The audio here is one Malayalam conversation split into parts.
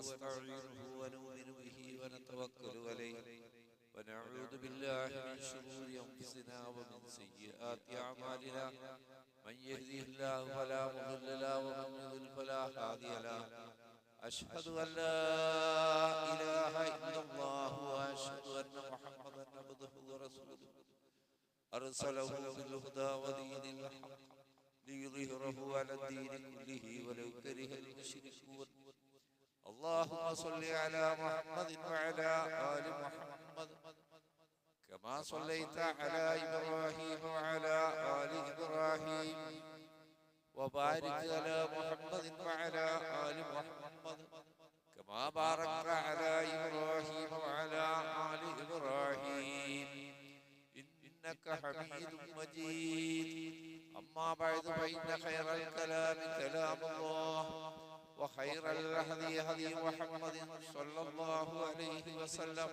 ونستعينه ونؤمن به ونتوكل عليه ونعوذ بالله من شرور أنفسنا ومن سيئات أعمالنا من يهده الله فلا مضل له ومن يضلل فلا هادي له أشهد أن لا إله إلا الله وأشهد أن محمدا عبده ورسوله أرسله بالهدى ودين الحق ليظهره على الدين كله ولو كره المشركون. اللهم صل على محمد وعلى آل محمد كما صليت على إبراهيم وعلى آل إبراهيم وبارك على محمد وعلى آل محمد كما باركت على إبراهيم وعلى آل إبراهيم إنك حميد مجيد. أما بعد فإن خير الكلام كلام الله وخير الهدي هدي محمد صلى الله عليه وسلم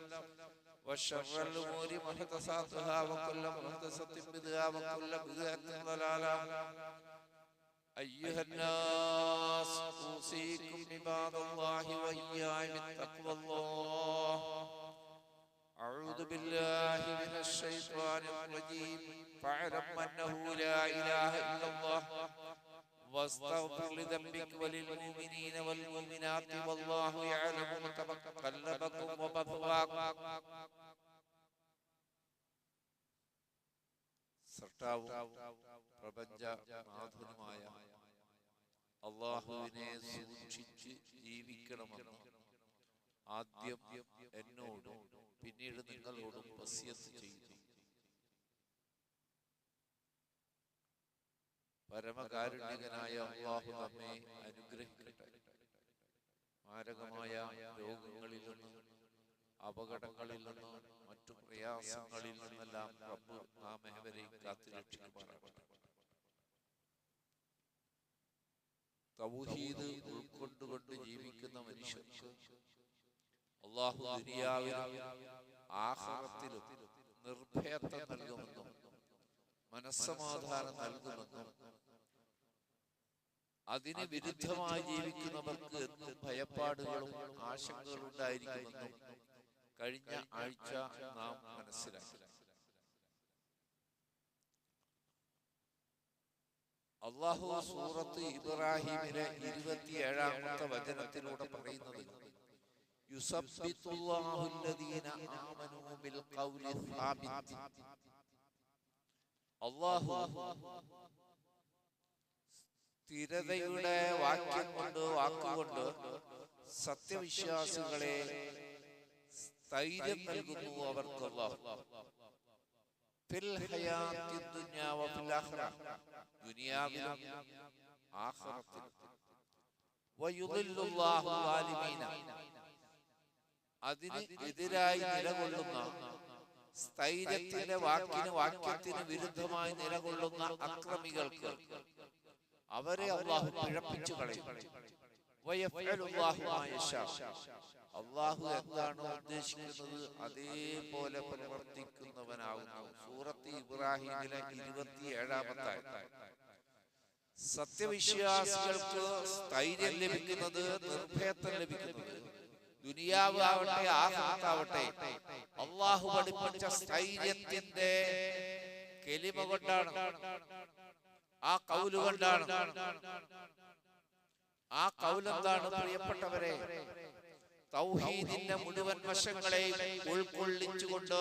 وشر الأمور محدثاتها وكل محدثة بدعة وكل بدعة ضلالة. أيها الناس أوصيكم عباد الله وإياي بتقوى الله. أعوذ بالله من الشيطان الرجيم. فاعلم أنه لا إله إلا الله واستغفر لذنبك وللمؤمنين والمؤمنات والله يعلم متقلبكم ومثواكم. സൃഷ്ടാവും പ്രപഞ്ച നാഥനുമായ അല്ലാഹുവിനെ സൂക്ഷിച്ച് ജീവിക്കണമെന്ന് ആദ്യം എന്നോടും പിന്നീട് നിങ്ങളോടും വസിയത്ത് ചെയ്തു. പരമകാരുണ്യകനായ അല്ലാഹു നമ്മെ അനുഗ്രഹിക്കട്ടെ. മാരകമായ രോഗങ്ങളിൽ നിന്ന്, അപകടങ്ങളിൽ നിന്ന്, മറ്റു പ്രയാസങ്ങളിൽ നിന്നെല്ലാം റബ്ബ് നാം ഏവരെയും കാത്തുരക്ഷിക്കുമാറാകട്ടെ. തൗഹീദ് ഉൾക്കൊണ്ടുകൊണ്ട് ജീവിക്കുന്ന മനുഷ്യർക്ക് അല്ലാഹു ദുനിയാവിലും ആഖിറത്തിലും നിർഭയത്വം നൽകുമെന്നും മനസ്സമാധാനം നൽകുമെന്നും അതിന് വിരുദ്ധമായി ജീവിക്കുന്നവർക്ക് എന്നും ഭയപ്പാടുകളും ആശങ്കകളും ഉണ്ടായിരിക്കുമെന്നും കഴിഞ്ഞ ആഴ്ച നാം മനസ്സിലാക്കി. അല്ലാഹു സൂറത്ത് ഇബ്രാഹിമിലെ 27-ാമത്തെ വചനത്തിലൂടെ പറയുന്നത് യുസബ്ബിതുല്ലാഹു അല്ലദീന ആമനൂ ബിൽ ഖൗലി സാബിത്. അല്ലാഹു സ്ഥിരതയുടെ വാക്കുകൊണ്ട് സത്യവിശ്വാസികളെ സ്ഥൈര്യം നൽകുന്നു. അവർക്ക് അല്ലാഹു ഫിൽ ഹയാത്തി ദുനിയ വഫിൽ ആഖിറ, ദുനിയാവിലും ആഖിറത്തിലും, വയുദില്ലുല്ലാഹു സാലിമീന, അതിന് എതിരായി നിലകൊള്ളുന്ന, സ്ഥൈര്യത്തിന്റെ വാക്യത്തിന് വിരുദ്ധമായി നിലകൊള്ളുന്ന അക്രമികൾക്ക് അവരെ അല്ലാഹു പിഴപ്പിച്ചു കളയും. വയഫ്അലുല്ലാഹു മാ യശാ, അല്ലാഹു എന്താണോ ഉദ്ദേശിക്കുന്നത് അതേപോലെ പ്രവർത്തിക്കുന്നവനാകുന്നു. സൂറത്ത് ഇബ്രാഹിമിലെ 27-ാമത്തെ ആയത്ത്. സത്യവിശ്വാസികൾക്ക് സ്ഥൈര്യം ലഭിക്കുന്നത്, നിർഭയത്വം ലഭിക്കുന്നത് ദുനിയാവ് ആവട്ടെ ആഖിറത്താവട്ടെ അല്ലാഹു പഠിപ്പിച്ച സ്ഥൈര്യത്തിന്റെ കലിമ കൊണ്ടാണ്, ആ ഖൗല് കൊണ്ടാണ്. ആ ഖൗൽ എന്താണ് പ്രിയപ്പെട്ടവരെ? തൗഹീദിന്റെ മുഴുവൻ വശങ്ങളെയും ഉൾക്കൊള്ളിച്ചുകൊണ്ട്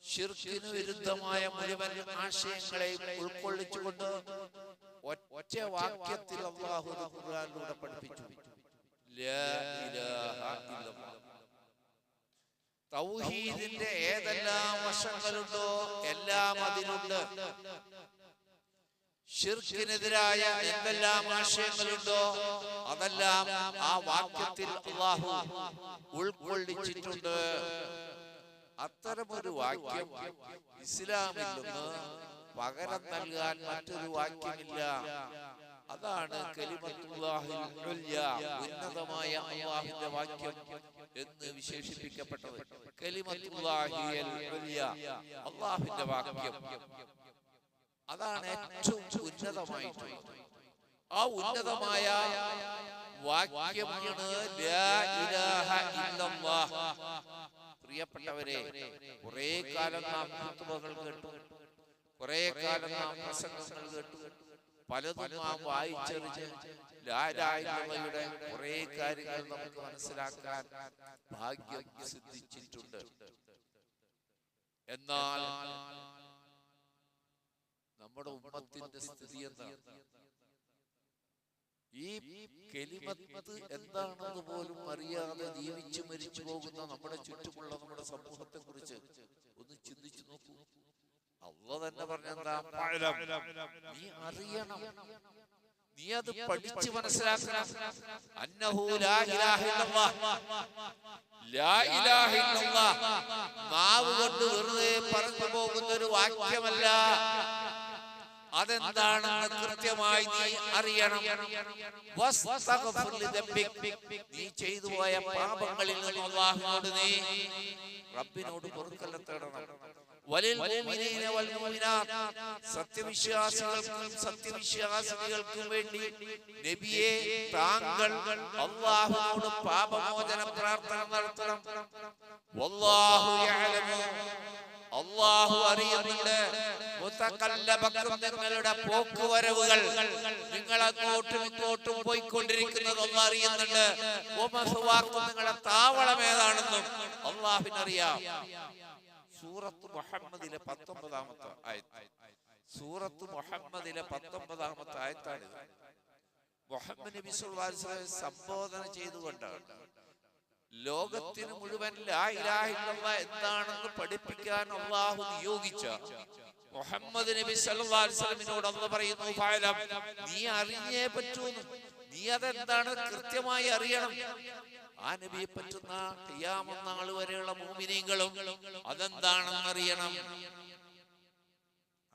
ശിർക്കിന് വിരുദ്ധമായ മുഴുവൻ ആശയങ്ങളെയും ഉൾക്കൊള്ളിച്ചുകൊണ്ട് ഒറ്റ വാക്യത്തിൽ അല്ലാഹു ഖുർആനിലൂടെ പഠിപ്പിച്ചു, ലാ ഇലാഹ ഇല്ലല്ലാഹ്. തൗഹീദിന്റെ ഏതെല്ലാം വശങ്ങളുണ്ടോ എല്ലാം അതിലുണ്ട്. ശിർക്കിനെതിരായ എന്തെല്ലാം ആശയങ്ങളുണ്ടോ അതെല്ലാം ആ വാക്യത്തിൽ അല്ലാഹു ഉൾക്കൊള്ളിച്ചിട്ടുണ്ട്. അത്തരമൊരു വാക്യം ഇസ്ലാമിൽ നിന്ന് പകരം നൽകാൻ മറ്റൊരു വാക്യമില്ല. അതാണ് കലിമത്തുല്ലാഹിൽ ഉൽയ, ഉന്നതമായ അല്ലാഹുവിന്റെ വാക്യം എന്ന് വിശേഷിപ്പിക്കപ്പെട്ടത്. കലിമത്തുല്ലാഹിൽ ഉൽയ, അല്ലാഹുവിന്റെ വാക്യം, അതാണ് ഏറ്റവും ഉന്നതമായിട്ടുള്ളത്. ആ ഉന്നതമായ വാക്യമാണ് ലാ ഇലാഹ ഇല്ലല്ലാഹ്. പ്രിയപ്പെട്ടവരെ, കുറെ കാലം നാം ഖുതുബകൾ കേട്ടു, കുറെ കാലം നാം പ്രസംഗങ്ങൾ കേട്ടു, പലതും നാം വായിച്ചറിഞ്ഞ് ലാ ഇലാഹ ഇല്ലല്ലാഹയുടെ കുറെ കാര്യങ്ങൾ നമുക്ക് മനസ്സിലാക്കാൻ ഭാഗ്യം സിദ്ധിച്ചിട്ടുണ്ട്. എന്നാൽ നമ്മുടെ ഉമ്മത്തിന്റെ സ്ഥിതി എന്താണ്? ഈ കെലിമത്ത് എന്താണെന്ന് പോലും അറിയാതെ ജീവിച്ചു മരിച്ചു പോകുന്ന നമ്മുടെ ചുറ്റുമുള്ള നമ്മുടെ സമൂഹത്തെ കുറിച്ച് ഒന്ന് ചിന്തിച്ചു നോക്കൂ. അല്ലാഹു തന്നെ പറഞ്ഞെന്താ? നീ അറിയണം, നീ അത് പഠിച്ചു മനസ്സിലാക്കണം. അന്നഹു ലാ ഇലാഹ ഇല്ലല്ലാഹ്. ലാ ഇലാഹ ഇല്ലല്ലാഹ് നാവ് കൊണ്ട് വെറുതെ പറഞ്ഞു പോകുന്ന ഒരു വാക്യമല്ല. അതെന്താണെന്ന് കൃത്യമായി നീ അറിയണം. നീ ചെയ്തു പോയ പാപങ്ങളിൽ നിന്ന് അല്ലാഹുവിനോട് നീ റബ്ബിനോട് പൊറുക്കൽ തേടണം. സത്യവിശ്വാസികൾക്കും സത്യവിശ്വാസികൾക്കും വേണ്ടി നബിയെ താങ്കൾ അല്ലാഹുവോട് പാപമോചന പ്രാർത്ഥന നടത്തണം. വല്ലാഹു യഅലമു, അല്ലാഹു അറിയുന്നുണ്ട്. മുതകല്ലബക്കും, നിങ്ങളുടെ പോക്കുവരവുകൾ, നിങ്ങൾ അങ്ങോട്ടും ഇങ്ങോട്ടും പോയിക്കൊണ്ടിരിക്കുന്നത് അല്ലാഹു അറിയുന്നുണ്ട്. വമസ്വാക്കും, നിങ്ങളുടെ താവളം ഏതാണെന്നും അല്ലാഹുവിനറിയാം. സൂറത്ത് മുഹമ്മദിലെ 19-ാമത്തെ ആയത്ത്. സൂറത്ത് മുഹമ്മദിലെ 19-ാമത്തെ ആയത്താണിത്. മുഹമ്മദ് നബി സല്ലല്ലാഹു അലൈഹി വസല്ലം സംബോധന ചെയ്തുകൊണ്ടാണ് ലോകത്തിന് മുഴുവൻ ലാ ഇലാഹ ഇല്ലല്ലാഹ് എന്താണെന്ന് പഠിപ്പിക്കാൻ അല്ലാഹു നിയോഗിച്ച മുഹമ്മദ് നബി സല്ലല്ലാഹു അലൈഹി വസല്ലമിനോട് അല്ലാഹു പറയുന്നു, ഫഅലം, നീ അറിഞ്ഞേ പറ്റൂ, നീ അതെന്താണ് കൃത്യമായി അറിയണം. ആ നബിയെ പറ്റുന്ന ഖിയാമത്ത് നാൾ വരെയുള്ള മുഅ്മിനീങ്ങളും അതെന്താണെന്ന് അറിയണം.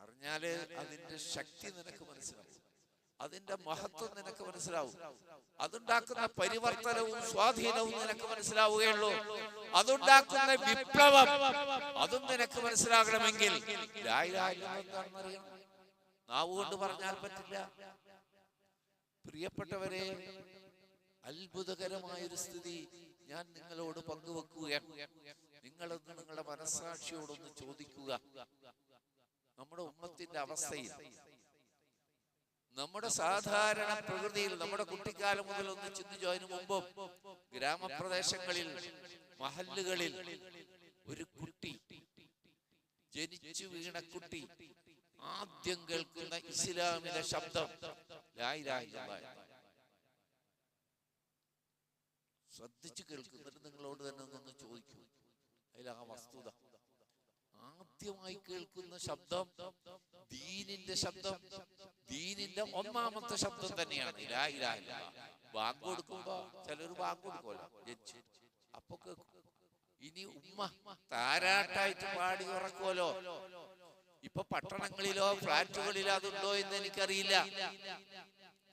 അറിഞ്ഞാല് അതിന്റെ ശക്തി നിനക്ക് മനസ്സിലാവും, അതിന്റെ മഹത്വം നിനക്ക് മനസ്സിലാവും, അതുണ്ടാക്കുന്ന പരിവർത്തനവും സ്വാധീനവും നിനക്ക് മനസ്സിലാവുകയുള്ളൂ. അതുണ്ടാക്കുന്ന വിപ്ലവം അതും നിനക്ക് മനസ്സിലാകണമെങ്കിൽ ലാ ഇലാഹ ഇല്ലല്ലാഹ് എന്താണെന്ന് അറിയണം. നാവ് കൊണ്ട് പറഞ്ഞാൽ പറ്റില്ല. പ്രിയപ്പെട്ടവരെ, അത്ഭുതകരമായൊരു സ്ഥിതി ഞാൻ നിങ്ങളോട് പങ്കുവെക്കുകയാണ്. നിങ്ങളൊന്ന് നിങ്ങളുടെ മനസ്സാക്ഷിയോടൊന്ന് ചോദിക്കുക. നമ്മുടെ ഉമ്മത്തിന്റെ അവസ്ഥയിൽ, നമ്മുടെ സാധാരണ പ്രകൃതിയിൽ, നമ്മുടെ കുട്ടിക്കാലം മുതൽ ഒന്ന് ചിന്തിച്ചു. അതിനു മുമ്പും ഗ്രാമപ്രദേശങ്ങളിൽ, മഹല്ലുകളിൽ ഒരു കുട്ടി, ജനിച്ചു വീണ കുട്ടി ആദ്യം കേൾക്കുന്ന ഇസ്ലാമിന്റെ ശബ്ദം ലാ ഇലാഹ ഇല്ലല്ലാഹ്. ശ്രദ്ധിച്ചു കേൾക്കുന്നിട്ട് നിങ്ങളോട് തന്നെ ഒന്ന് ചോദിക്കൂ. അതിലാ വസ്തുത. ആദ്യമായി കേൾക്കുന്ന ശബ്ദം ദീനിന്റെ ശബ്ദം, ദീനിന്റെ ഒന്നാമത്തെ ശബ്ദം തന്നെയാണ് ലാ ഇലാഹ ഇല്ലല്ലാഹ്. ബാങ്ക് കൊടുക്കുമ്പോ ചിലർ ബാങ്ക് കൊടുക്കുമല്ലോ, ജനിച്ച് അപ്പൊ കേൾക്കും. ഇനി ഉമ്മ താരാട്ടായിട്ട് പാടി ഉറക്കുമല്ലോ. ഇപ്പൊ പട്ടണങ്ങളിലോ ഫ്ലാറ്റുകളിലോ അതുണ്ടോ എന്ന് എനിക്കറിയില്ല,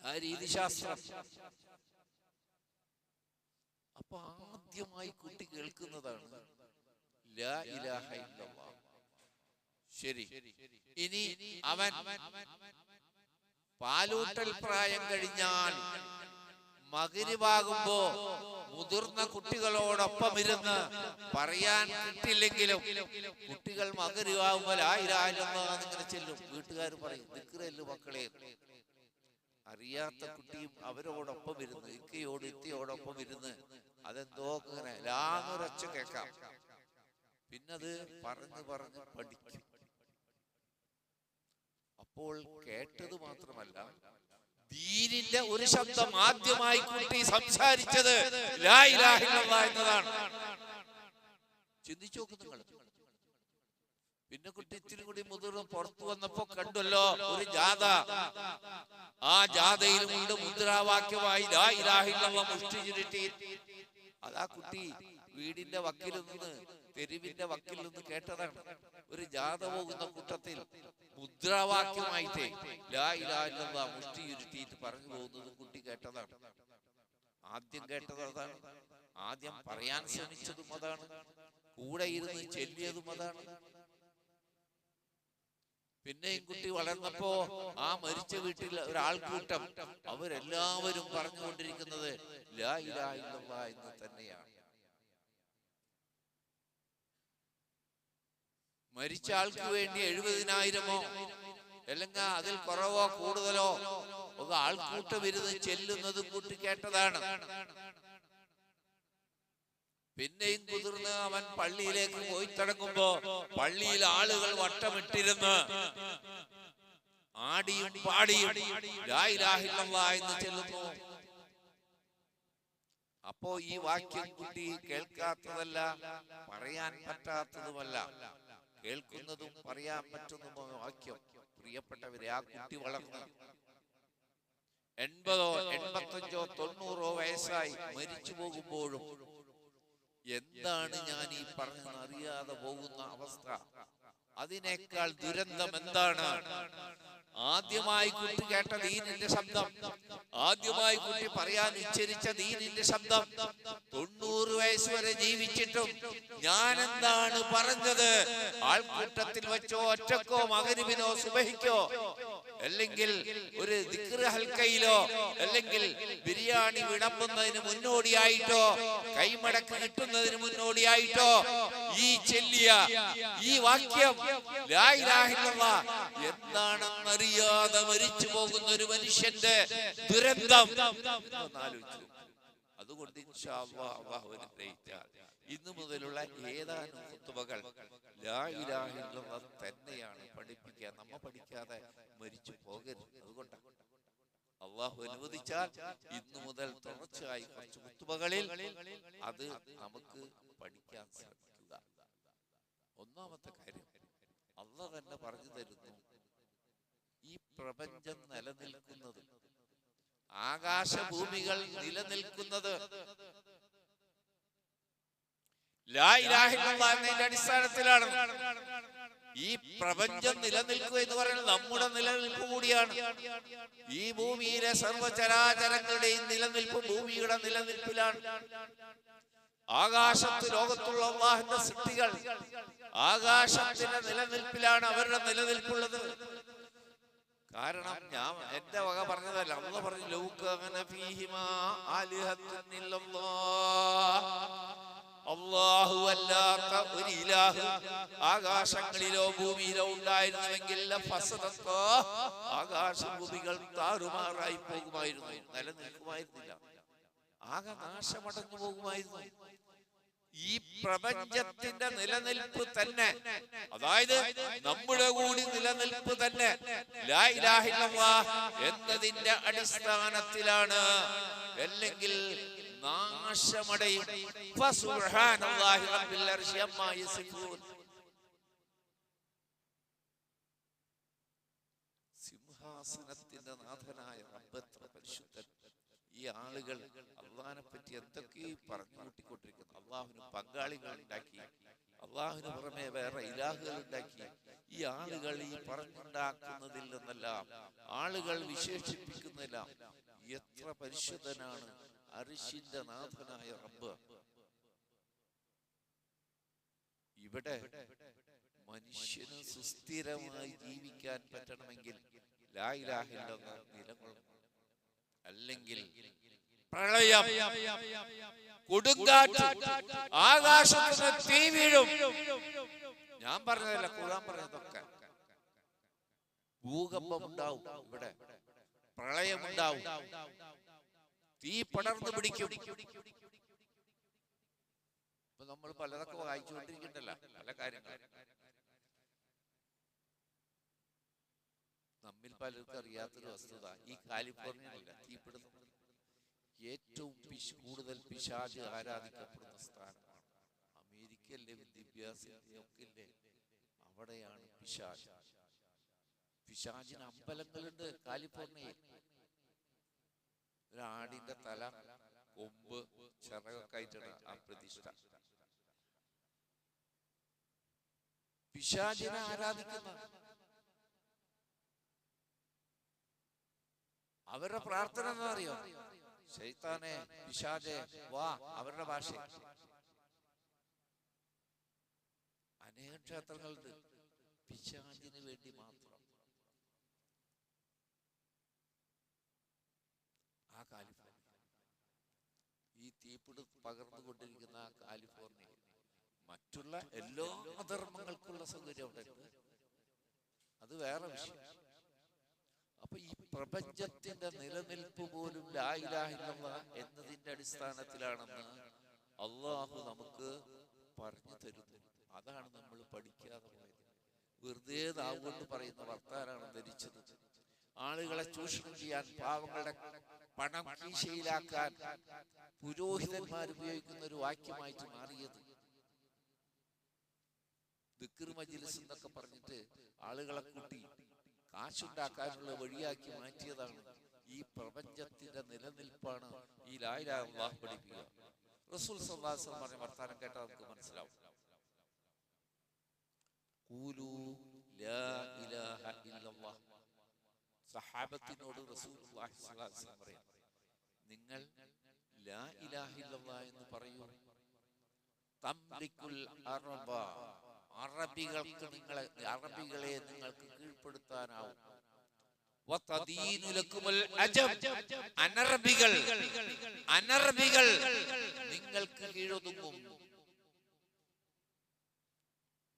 ആ രീതിശാസ്ത്രം. അപ്പൊ ആദ്യമായി കുട്ടി കേൾക്കുന്നതാണ് ലാ ഇലാഹ ഇല്ലല്ലാഹ്. ശരി, ഇനി അവൻ പാലൂട്ടൽ പ്രായം കഴിഞ്ഞാൽ മഗ്‌രിബാകുമ്പോ മുതിർന്ന കുട്ടികളോടൊപ്പം ഇരുന്ന് പറയാൻ കിട്ടില്ലെങ്കിലും കുട്ടികൾ മഗ്‌രിബാകുമ്പോ ലാ ഇലാഹ ഇല്ലല്ലാഹ് ഇങ്ങനെ ചെല്ലും. വീട്ടുകാർ പറയും, ദിക്റല്ലേ മക്കളെ. അറിയാത്ത കുട്ടിയും അവരോടൊപ്പം ഇരുന്ന്, ഇക്കയോട് ഇത്തയോടൊപ്പം ഇരുന്ന് അതെന്തോ ഇങ്ങനെ ലാന്നൊരൊച്ച കേൾക്കാം. പിന്നത് പറഞ്ഞ് പറഞ്ഞ് പഠിക്കും. അപ്പോൾ കേട്ടത് മാത്രമല്ല, ദീനിന്റെ ഒരു ശബ്ദം ആദ്യമായി കുട്ടി സംസാരിച്ചത് ലാ ഇലാഹ ഇല്ലല്ലാഹ് എന്നതാണ്. ചിന്തിച്ചു നോക്ക് നിങ്ങൾ. പിന്നെ കുട്ടി ഇത്തിരി കൂടി മുതിർന്ന് പുറത്തു വന്നപ്പോ കണ്ടല്ലോ ഒരു ജാഥ. ആ ജാഥയിലുമുണ്ട് മുദ്രാവാക്യമായി ലാ ഇലാഹ ഇല്ലല്ലാഹ് മുഷ്ടി ചുരുട്ടി. അതാ കുട്ടി വീടിന്റെ വക്കിൽ നിന്ന്, തെരുവിന്റെ വക്കിൽ നിന്ന് കേട്ടതാണ്. ഒരു ജാഥ പോകുന്ന കൂട്ടത്തിൽ മുദ്രാവാക്യമായിട്ട് ലാ ഇലാഹ ഇല്ലല്ലാഹ് മുഷ്ടി ചുരുട്ടിയിട്ട് പറഞ്ഞു പോകുന്നത് കുട്ടി കേട്ടതാണ്. ആദ്യം കേട്ടത് അതാണ്, ആദ്യം പറയാൻ ശ്രമിച്ചതും അതാണ്, കൂടെ ഇരുന്ന് ചെല്ലിയതും അതാണ്. പിന്നെയും കുട്ടി വളർന്നപ്പോ ആ മരിച്ച വീട്ടിൽ ഒരാൾക്കൂട്ടം അവരെല്ലാവരും പറഞ്ഞുകൊണ്ടിരിക്കുന്നത് ലാ ഇലാഹ ഇല്ലല്ലാഹ് എന്ന് തന്നെയാണ്. മരിച്ച ആൾക്ക് വേണ്ടി 70,000-ഓ അല്ലെങ്കിൽ അതിൽ കുറവോ കൂടുതലോ ഒക്കെ ആൾക്കൂട്ടം ഇരുന്ന് ചെല്ലുന്നത് കൂട്ടി കേട്ടതാണ്. പിന്നെയും കുതിർന്ന് അവൻ പള്ളിയിലേക്ക് പോയി തുടങ്ങുമ്പോ പള്ളിയിൽ ആളുകൾ വട്ടമിട്ടിരുന്ന് ആടിയും പാടിയും ലാ ഇലാഹ ഇല്ലല്ലാഹ് എന്ന് ചെല്ലുന്നു. അപ്പോ ഈ വാക്യം കുട്ടി കേൾക്കാത്തതല്ല, പറയാൻ പറ്റാത്തതുമല്ല, കേൾക്കുന്നതും പറയാൻ പറ്റുന്നതുമായ വാക്യം. പ്രിയപ്പെട്ടവരെ, ആ കുട്ടി വളർന്ന് 80-ഓ 85-ഓ 90-ഓ വയസ്സായി മരിച്ചു പോകുമ്പോഴും എന്താണ് ഞാൻ ഈ പറഞ്ഞെന്ന് അറിയാതെ പോകുന്ന അവസ്ഥ. അതിനേക്കാൾ ദുരന്തം എന്താണ്? ആദ്യമായി കുട്ടി കേട്ട ദീനിന്റെ ശബ്ദം, ആദ്യമായി കുട്ടി പറയാൻ ഉച്ചരിച്ച ദീനിന്റെ ശബ്ദം, 90 വയസ്സ് വരെ ജീവിച്ചിട്ടും ഞാൻ എന്താണ് പറഞ്ഞത്? ആൾക്കൂട്ടത്തിൽ വെച്ചോ ഒറ്റക്കോ മഗ്‌രിബിനോ സുബഹിക്കോ അല്ലെങ്കിൽ ഒരു ദിക്ർ ഹൽക്കയിലോ അല്ലെങ്കിൽ ബിരിയാണി വിളമ്പുന്നതിന് മുന്നോടിയായിട്ടോ കൈമടക്ക് കിട്ടുന്നതിന് മുന്നോടിയായിട്ടോ ഈ ചെല്ലിയ ഈ വാക്യം ലാ ഇലാഹ ഇല്ലല്ലാഹ് എന്താണെന്നറിയാതെ മരിച്ചു പോകുന്ന ഒരു മനുഷ്യന്റെ ദുരന്തം ആലോചിച്ചു. അതുകൊണ്ട് ഇൻഷാ അല്ലാഹ് അല്ലാഹു അനുഗ്രഹിച്ചാൽ ഇന്നു മുതലുള്ള ഏതാനും ഖുതുബകൾ ലാ ഇലാഹ ഇല്ലല്ലാഹ് തന്നെയാണ് പഠിപ്പിക്കുക. നമ്മ പഠിക്കാതെ മരിച്ചു പോകരുത്. അതുകൊണ്ടാണ് അല്ലാഹു അനുവദിച്ചാൽ ഇന്നു മുതൽ തുടർച്ചയായി കുറച്ച് ഖുതുബകളിൽ അത് നമുക്ക് പഠിക്കാൻ ശ്രമിക്കുക. ഒന്നാമത്തെ കാര്യം, അല്ലാഹു തന്നെ പറഞ്ഞു തരുന്നു, ഈ പ്രപഞ്ചം നിലനിൽക്കുന്നത്, ആകാശഭൂമികൾ നിലനിൽക്കുന്നത് ലാ ഇലാഹ ഇല്ലല്ലാഹ് എന്നതിന്റെ അടിസ്ഥാനത്തിലാണ്. ഈ പ്രപഞ്ചം നിലനിൽക്കുക എന്ന് പറയുന്നത് നമ്മുടെ നിലനിൽപ്പ് കൂടിയാണ്. ഈ ഭൂമിയിലെ സർവ്വചരാചരങ്ങളുടെയും നിലനിൽപ്പ് ഭൂമിയുടെ നിലനിൽപ്പിലാണ്. ആകാശത്ത് ലോകത്തുള്ള അല്ലാഹുവിന്റെ സൃഷ്ടികൾ ആകാശത്തിന്റെ നിലനിൽപ്പിലാണ് അവരുടെ നിലനിൽപ്പുള്ളത്. കാരണം ഞാൻ എന്റെ വക പറഞ്ഞതല്ല, അല്ലാഹു പറഞ്ഞു ലൗകാന ഫീഹിമാ ആലിഹത്തുൻ ഇല്ലല്ലാഹ്, അല്ലാഹു അല്ലാത്ത ഒരു ഇലാഹ് ആകാശങ്ങളിലോ ഭൂമിയിലോ ഉണ്ടായിരുന്നുവെങ്കിൽ ഫസദത്താ, ആകാശഭൂമികൾ താറുമാറായി പോകുമായിരുന്നു, നിലനിൽക്കുമായിരുന്നില്ല, ആകെ നാശമടഞ്ഞു പോകുമായിരുന്നു. ഈ പ്രപഞ്ചത്തിന്റെ നിലനിൽപ്പ് തന്നെ, അതായത് നമ്മുടെ കൂടി നിലനിൽപ്പ് തന്നെ ലാ ഇലാഹ ഇല്ലല്ലാഹ് എന്നതിന്റെ അടിസ്ഥാനത്തിലാണ്. അല്ലെങ്കിൽ നാശമടയും. ഫസുബ്ഹാനല്ലാഹി റബ്ബിൽ അർശി അമ്മാ യസിഫൂൻ. സിംഹാസനത്തിന്റെ നാഥനായ റബ്ബ് എത്ര പരിശുദ്ധൻ. ഈ ആളുകൾ അള്ളാഹിനെ പറ്റി എന്തൊക്കെ പറഞ്ഞു കൂട്ടിക്കൊണ്ടിരിക്കുന്നു. അള്ളാഹുവിന് പങ്കാളികൾ ഉണ്ടാക്കി, അള്ളാഹുവിന് പുറമെ വേറെ ഇലാഹുകൾ ഉണ്ടാക്കി. ഈ ആളുകൾ ഈ പറഞ്ഞുണ്ടാക്കുന്നതിൽ നിന്നെല്ലാം, ആളുകൾ വിശേഷിപ്പിക്കുന്നെല്ലാം എത്ര പരിശുദ്ധനാണ് അർശിന്റെ നാഥനായ റബ്ബ്. ഇവിടെ മനുഷ്യന് സുസ്ഥിരമായി ജീവിക്കാൻ പറ്റണമെങ്കിൽ ലാ ഇലാഹ ഇല്ലല്ലാഹ് നിലകൊള്ളണം. അല്ലെങ്കിൽ പ്രളയം, കൊടുങ്കാറ്റ്, ആകാശത്ത് തീ വീഴും. ഞാൻ പറഞ്ഞതല്ല, ഖുർആൻ പറഞ്ഞതൊക്കെ. ഭൂകമ്പം ഉണ്ടാവും, ഇവിടെ പ്രളയമുണ്ടാവും, തീ പടർന്നു പിടിക്കും. ഇപ്പൊ നമ്മൾ പലതൊക്കെ വായിച്ചുകൊണ്ടിരിക്കണ്ടല്ല, പല കാര്യങ്ങൾ. നമ്മിൽ പലർക്കും അറിയാത്തൊരു വസ്തുത, ഈ കാലിഫോർണിയയിലല്ല തീപിടുത്തം ഏറ്റവും കൂടുതൽ പിശാച് ആരാധിക്കപ്പെടുന്ന സ്ഥാനമാണ്. അമേരിക്കയിലെ വിദ്യാഭ്യാസത്തിലൊക്കെ അവിടെയാണ് പിശാച്. പിശാചിന് അമ്പലങ്ങളുണ്ട് കാലിഫോർണിയയിൽ. ഒരാടിന്റെ തല, കൊമ്പ്, ചിറകൊക്കെ ആയിട്ടാണ് ആ പ്രതിഷ്ഠ. പിശാചിനെ ആരാധിക്കുന്ന, അവരുടെ പ്രാർത്ഥന എന്താ അറിയോ? ശൈത്താനെ, പിശാചേ വാ, അവരുടെ ഭാഷ. അനേക ക്ഷേത്രങ്ങളുണ്ട് പിശാചിന് വേണ്ടി മാത്രം. കാലിഫോർണിയ, ഈ തീപിടി പകർന്നുകൊണ്ടിരിക്കുന്ന ആ കാലിഫോർണിയ, മറ്റുള്ള എല്ലാ ധർമ്മങ്ങൾക്കുള്ള സൗകര്യം അവിടെ ഉണ്ട്, അത് വേറെ വിഷയം. അപ്പൊ ഈ പ്രപഞ്ചത്തിന്റെ നിലനിൽപ്പ് പോലും ലാ ഇലാഹ ഇല്ലല്ലാഹ് എന്നതിന്റെ അടിസ്ഥാനത്തിലാണെന്ന് അള്ളാഹു നമുക്ക് പറഞ്ഞു തരുന്നു. അതാണ് നമ്മൾ പഠിക്കാതെ പോയത്. വെറുതെ നാവുകൊണ്ട് പറയുന്ന വർത്താനാണ് ധരിച്ചത്. ആളുകളെ ചൂഷണം ചെയ്യാൻ, പാവങ്ങളുടെ പണം കീശയിലാക്കാൻ പുരോഹിതന്മാർ ഉപയോഗിക്കുന്ന ഒരു വാക്യമായിട്ട് മാറിയത്. ദിക്ർ മജ്ലിസ് എന്നൊക്കെ പറഞ്ഞിട്ട് ആളുകളെ കൂട്ടി കാശുണ്ടാക്കാനുള്ള വഴിയാക്കി മാറ്റിയതാണ്. ഈ പ്രപഞ്ചത്തിന്റെ നിലനിൽപ്പാണ് ഈ ലാ ഇലാഹ ഇല്ലല്ലാഹ് പഠിപ്പിക്കുക. റസൂൽ സല്ലല്ലാഹു അലൈഹി വസല്ലം പറഞ്ഞ വർത്താനം കേട്ടാൽ നമുക്ക് മനസ്സിലാവും. ഖൂലു ലാ ഇലാഹ ഇല്ലല്ലാഹ്. സഹാബത്തിനോട് റസൂലുള്ളാഹി സ്വല്ലല്ലാഹു അലൈഹി വസല്ലം പറയും, നിങ്ങൾ ലാ ഇലാഹ ഇല്ലല്ലാഹ് എന്ന് പറയൂ. തംലികുൽ അറബ, അറബികളെ നിങ്ങൾക്ക് കീഴ്പ്പെടുത്താനാവും. വതദീനു ലക്കുൽ അജം, അനറബികൾ നിങ്ങൾക്ക് കീഴൊതുങ്ങും.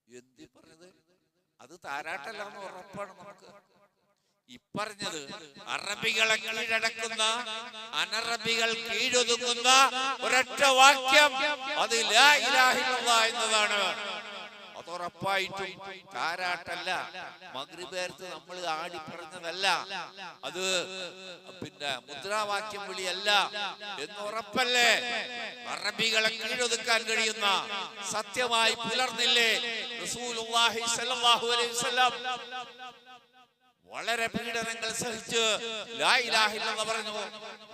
എന്തി പറഞ്ഞത്? അത് താരാട്ടല്ലാന്ന് ഉറപ്പാണ് നമുക്ക്. ഇപ്പറഞ്ഞത് അറബികളെ കീഴടക്കുന്ന, അനറബികൾ കീഴൊതുങ്ങുന്ന ഒരൊറ്റ വാക്യം, അത് ലാ ഇലാഹ ഇല്ലല്ലാഹ് എന്നതാണ്. അതുറപ്പായിട്ടും താരാട്ടല്ല, മഗ്രിബേർത്ത് നമ്മൾ ആടി പറഞ്ഞതല്ല, അത് പിന്നെ മുദ്രാവാക്യം വിളിയല്ല എന്നുറപ്പല്ലേ? അറബികളെ കീഴൊതുക്കാൻ കഴിയുന്ന സത്യമായി പുലർന്നില്ലേ റസൂലുള്ളാഹി സ്വല്ലല്ലാഹു അലൈഹി വസല്ലം? വളരെ പീഡനങ്ങൾ സഹിച്ച് ലാ ഇലാഹ ഇല്ലല്ലാഹ് പറഞ്ഞു.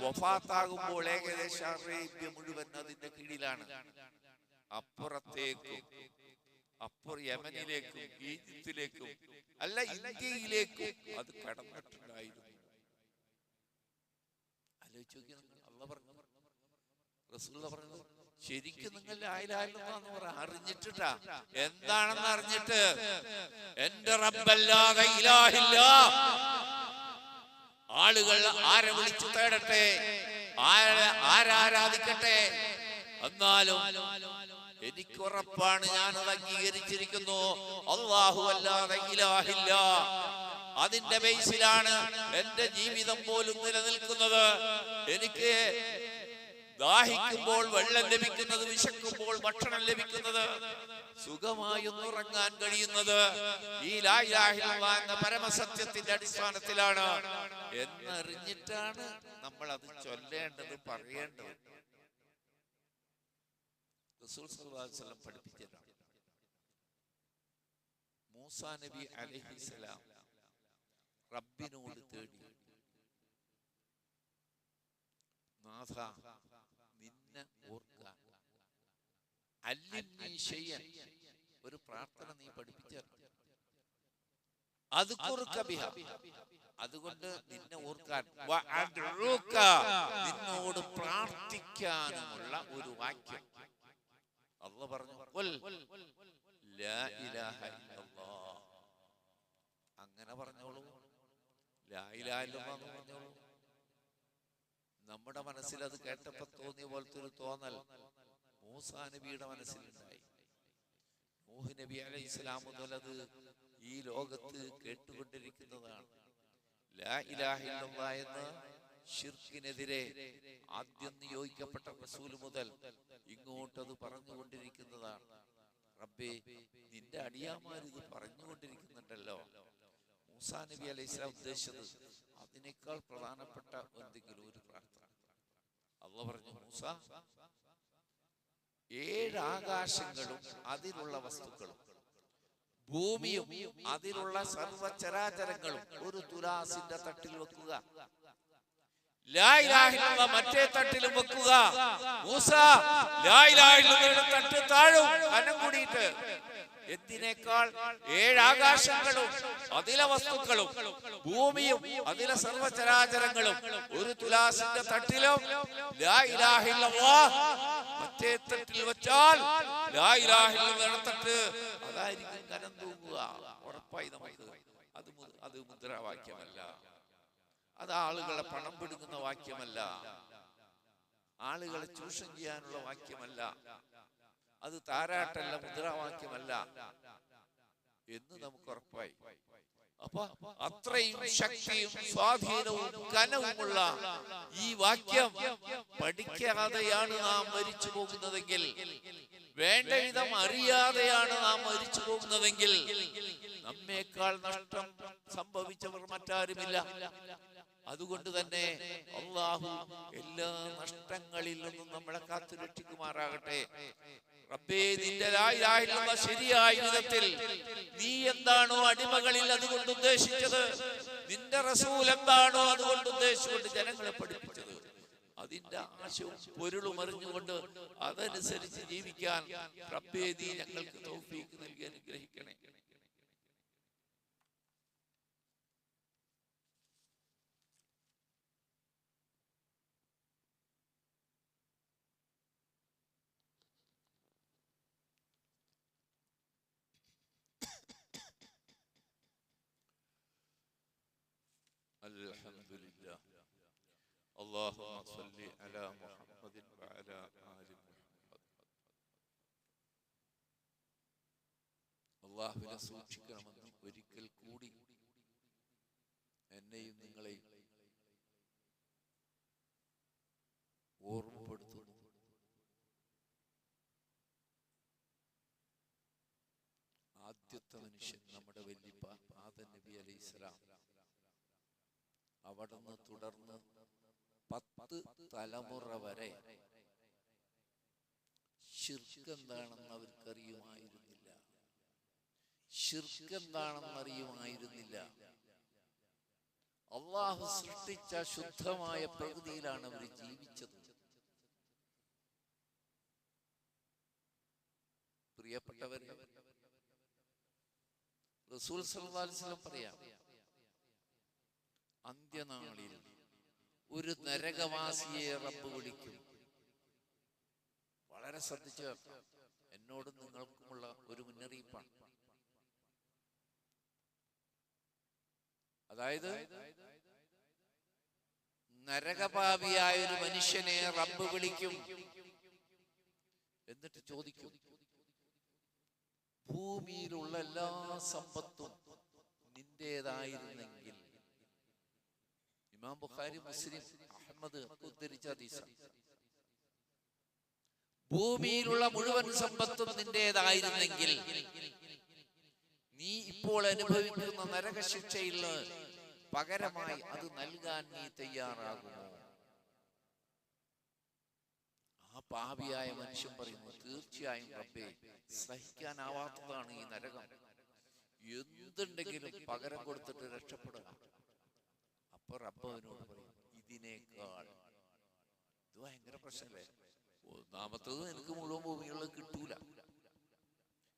വഫാത്താകുമ്പോൾ ഏകദേശം അറേബ്യ മുഴുവൻ അതിന്റെ കീഴിലാണ്. അപ്പുറം യമനിലേക്കും ഈജിപ്തിലേക്കും അല്ല ഇന്ത്യയിലേക്കും അത് കടന്നിട്ടുണ്ടായിരുന്നു. ആലോചിച്ച് നോക്കിയാൽ അല്ലാഹ് പറഞ്ഞു, റസൂൽ പറഞ്ഞു, ശരിക്കും നിങ്ങൾ ലാ ഇലാഹ ഇല്ലല്ലാഹ് എന്ന് പറ, അറിഞ്ഞിട്ടാ, എന്താണെന്ന് അറിഞ്ഞിട്ട്. എന്റെ റബ്ബല്ലാതെ ഇലാഹില്ല. ആളുകൾ ആരെ വിളിച്ചു തേടട്ടെ, ആരാധിക്കട്ടെ, എന്നാലും എനിക്ക് ഉറപ്പാണ്, ഞാനത് അംഗീകരിച്ചിരിക്കുന്നു, അല്ലാഹു അല്ലാതെ ഇലാഹില്ല. അതിന്റെ ബേസിലാണ് എന്റെ ജീവിതം പോലും നിലനിൽക്കുന്നത്. എനിക്ക് ദാഹിക്കുമ്പോൾ വെള്ളം ലഭിക്കുന്നത്, വിശക്കുമ്പോൾ ഭക്ഷണം ലഭിക്കുന്നത്, സുഖമായി ഒന്നുറങ്ങാൻ കഴിയുന്നത് ഈ ലാ ഇലാഹ ഇല്ലല്ലാഹ് എന്ന പരമസത്യത്തിന്റെ അടിസ്ഥാനത്തിലാണ് എന്നറിഞ്ഞിട്ടാണ് നമ്മൾ അത് ചൊല്ലേണ്ടത്, പറയേണ്ടത്. റസൂൽ സല്ലല്ലാഹു അലൈഹി വസല്ലം പഠിപ്പിച്ചതാണ്. മൂസാ നബി അലൈഹിസ്സലാം റബ്ബിനോട് തേടി, നാഥ നിന്നെ ഓർക്കാൻ, അല്ലിംനി ശൈഅൻ, ഒരു പ്രാർത്ഥന നീ പഠിപ്പിച്ചു, അതുകൊണ്ട് നിന്നെ ഓർക്കാൻ, നിന്നോട് പ്രാർത്ഥിക്കാനുമുള്ള ഒരു വാക്യം അല്ലാഹ് പറഞ്ഞു, ലാ ഇലാഹ ഇല്ലല്ലാഹ്. അങ്ങനെ പറഞ്ഞോളൂ, ലാ ഇലാഹ ഇല്ലല്ലാഹ് പറഞ്ഞോളൂ. നമ്മുടെ മനസ്സിൽ അത് കേട്ടപ്പോ തോന്നിയ പോലത്തെ ഒരു തോന്നൽ മൂസാ നബിയുടെ മനസ്സിലുണ്ടായി. നൂഹ് നബി അലൈഹിസ്സലാം മുതൽ അത് ഈ ലോകത്ത് കേട്ടുകൊണ്ടിരിക്കുന്നതാണ്. ലാ ഇലാഹ ഇല്ലല്ലാഹ് എന്ന ശിർക്കിനെതിരെ ആദ്യം നിയോഗിക്കപ്പെട്ട റസൂൽ മുതൽ ഇങ്ങോട്ടത് പറഞ്ഞുകൊണ്ടിരിക്കുന്നതാണ്. റബ്ബേ, നിന്റെ അടിയാമാർ ഇത് പറഞ്ഞുകൊണ്ടിരിക്കുന്നുണ്ടല്ലോ. മൂസാ നബി അലൈഹിസ്സലാം ഉദ്ദേശിച്ചത് അതിനേക്കാൾ പ്രധാനപ്പെട്ട എന്തെങ്കിലും ഒരു പ്രാർത്ഥന. അല്ലാഹ് പറഞ്ഞു, മൂസ, 7 ആകാശങ്ങളും അതിലുള്ള വസ്തുക്കളും ഭൂമിയും അതിലുള്ള സർവചരാചരങ്ങളും ഒരു തുലാസിന്റെ തട്ടിൽ വെക്കുക. ലാ ഇലാഹ ഇല്ലല്ലാഹ് മറ്റേ തട്ടിലും വെക്കുക. മൂസ, ലാ ഇലാഹ ഇല്ലല്ലാഹയുടെ തട്ട് താഴും കനം കൂടിയിട്ട്. എന്തിനേക്കാൾ? 7 ആകാശങ്ങളും അതിലെ വസ്തുക്കളും ഭൂമിയും അതിലെ സർവചരാചരങ്ങളും ഒരു തുലാസിന്റെ തട്ടിലും ലാ ഇലാഹ ഇല്ലല്ലാഹ് മറ്റേ തട്ടിൽ വെച്ചാൽ ലാ ഇലാഹ ഇല്ലല്ലാഹയുടെ തട്ട് അതായിരിക്കും കനം തൂങ്ങുക. ഉറപ്പായി നമുക്ക് അത് മുദ്രാവാക്യമല്ല. അത് ആളുകളെ പണം പിടുങ്ങുന്ന വാക്യമല്ല, ആളുകളെ ചൂഷണം ചെയ്യാനുള്ള വാക്യമല്ല, അത് താരാട്ടല്ല, മുദ്രാവാക്യമല്ല എന്ന് നമുക്ക് ഉറപ്പായി. അപ്പൊ അത്രയും ശക്തിയും സ്വാധീനവും കനവുമുള്ള ഈ വാക്യം പഠിക്കാതെയാണ് നാം മരിച്ചു പോകുന്നതെങ്കിൽ, വേണ്ട വിധം അറിയാതെയാണ് നാം മരിച്ചു പോകുന്നതെങ്കിൽ, നമ്മേക്കാൾ നഷ്ടം സംഭവിച്ചവർ മറ്റാരുമില്ല. അതുകൊണ്ട് തന്നെ അല്ലാഹു എല്ലാ നഷ്ടങ്ങളിൽ നിന്നും നമ്മളെ കാത്തുരക്ഷിക്കുമാറാകട്ടെ. റബ്ബേ, നിന്റെ ലാ ഇലാഹ ഇല്ലല്ലാഹ് ശരിയായ വിധത്തിൽ നീ എന്താണോ അടിമകളിൽ അതുകൊണ്ട് ഉദ്ദേശിച്ചത്, നിന്റെ റസൂൽ എന്താണോ അതുകൊണ്ട് ഉദ്ദേശിച്ചുകൊണ്ട് ജനങ്ങളെ പഠിപ്പിച്ചത്, അതിന്റെ ആശയവും പൊരുളും അറിഞ്ഞുകൊണ്ട് അതനുസരിച്ച് ജീവിക്കാൻ റബ്ബേ നീ ഞങ്ങൾക്ക് തൗഫീഖ് നൽകി അനുഗ്രഹിക്കണേ. അൽഹംദുലില്ലാഹ്. അല്ലാഹുമ്മ സ്വല്ലി അലാ മുഹമ്മദിൻ വഅലാ ആലി മുഹമ്മദ്. അല്ലാഹുവിനെ സൂക്ഷിക്കണമെന്ന് ഒരിക്കൽ കൂടി എന്നെയും നിങ്ങളെയും ഓർമ്മപ്പെടുത്തുന്നു. ആദ്യത്തെ മനുഷ്യൻ നമ്മുടെ വല്യപ്പ ആദം നബി അലൈഹിസ്സലാം, അവിടുന്ന് തുടർന്ന് 10 തലമുറ വരെ ശിർക്ക് എന്താണെന്ന് അവർക്കറിയുമായിരുന്നില്ല. ശിർക്ക് എന്താണെന്ന് അറിയുമായിരുന്നില്ല. അള്ളാഹു സൃഷ്ടിച്ച ശുദ്ധമായ പ്രകൃതിയിലാണ് അവർ ജീവിച്ചത്. പ്രിയപ്പെട്ടവരെ, റസൂൽ സല്ലല്ലാഹു അലൈഹി വസല്ലം പറയാം, അന്ത്യനാളിൽ ഒരു നരകവാസിയെ റബ്ബ് വിളിക്കും. വളരെ ശ്രദ്ധിച്ച് എന്നോടും നിങ്ങൾക്കുമുള്ള ഒരു മുന്നറിയിപ്പാണ്. അതായത് നരകപാപിയായ ഒരു മനുഷ്യനെ റബ്ബ് വിളിക്കും. എന്നിട്ട് ചോദിക്കും, ഭൂമിയിലുള്ള എല്ലാ സമ്പത്തും നിന്റേതായിരുന്നെങ്കിൽ. ഇമാം ബുഖാരി, മുസ്ലിം, അഹ്മദ് ഉദ്ധരിച്ച ഹദീസാണ്. ഭൂമിയിലുള്ള മുഴുവൻ സമ്പത്തും നിന്റേതായിരുന്നെങ്കിൽ നീ ഇപ്പോൾ അനുഭവിക്കുന്ന നരകശിക്ഷയിൽ പകരമായി അത് നൽകാൻ നീ തയ്യാറാകുമോ? ആ പാപിയായ മനുഷ്യൻ പറയുന്നു, തീർച്ചയായും റബ്ബേ, സഹിക്കാനാവാത്തതാണ് ഈ നരകം. എന്തുണ്ടെങ്കിലും പകരം കൊടുത്തിട്ട് രക്ഷപ്പെടുക. അപ്പൊ റബ്ബ് അവനോട് പറയും, ഇതിനേക്കാൾ. ഇത് ഭയങ്കര പ്രശ്നമല്ലേ? ഒന്നാമത്തത് എനിക്ക് മുഴുവൻ ഭൂമികളിൽ കിട്ടൂല.